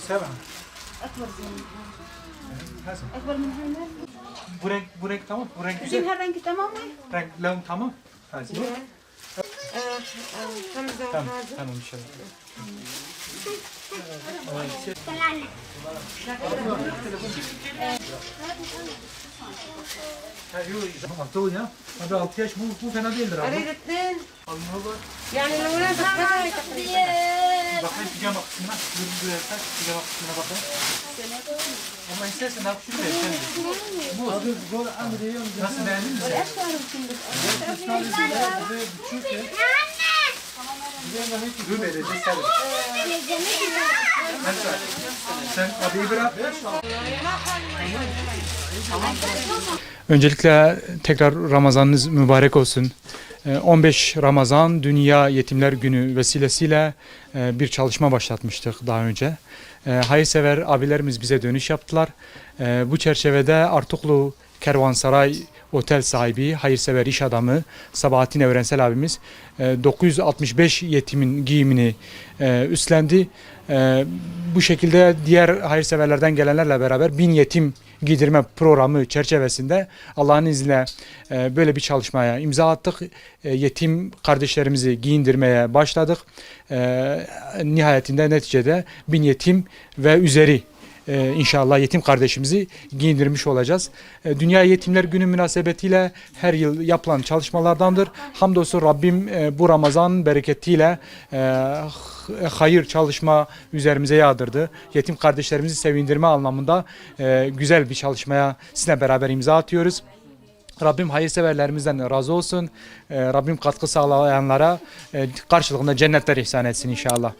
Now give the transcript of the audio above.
سبعة أكبر زين. حسن أكبر من هنا. bu renk tamam bu renk زين güzel هالرنج تمام؟ renk lawn tamam hazır خمسة tamam وهذا. tamam inşallah Altılı ya. Abi 6 yaş bu fena değildir abi. أريد اثنين. Alnına bak. يعني الأولاد بس Bakayım pijama kısmına. Dur yatak pijama kısmına bakayım. Ama istersen abi şunu ver sen de. Bu. Nasıl beğendin mi sen? Dur vereceğiz sen. Sen abiyi bırak. Öncelikle tekrar Ramazanınız mübarek olsun. 15 Ramazan Dünya Yetimler Günü vesilesiyle bir çalışma başlatmıştık daha önce. Hayırsever abilerimiz bize dönüş yaptılar. Bu çerçevede Artuklu Kervansaray Otel sahibi, hayırsever iş adamı Sabahattin Evrensel abimiz 965 yetimin giyimini üstlendi. Bu şekilde diğer hayırseverlerden gelenlerle beraber 1000 yetim giydirme programı çerçevesinde Allah'ın izniyle böyle bir çalışmaya imza attık. Yetim kardeşlerimizi giyindirmeye başladık. Nihayetinde neticede 1000 yetim ve üzeri İnşallah yetim kardeşimizi giyindirmiş olacağız. Dünya Yetimler Günü münasebetiyle her yıl yapılan çalışmalardandır. Hamdolsun Rabbim bu Ramazan bereketiyle hayır çalışma üzerimize yağdırdı. Yetim kardeşlerimizi sevindirme anlamında güzel bir çalışmaya sizinle beraber imza atıyoruz. Rabbim hayırseverlerimizden razı olsun. Rabbim katkı sağlayanlara karşılığında cennetler ihsan etsin inşallah.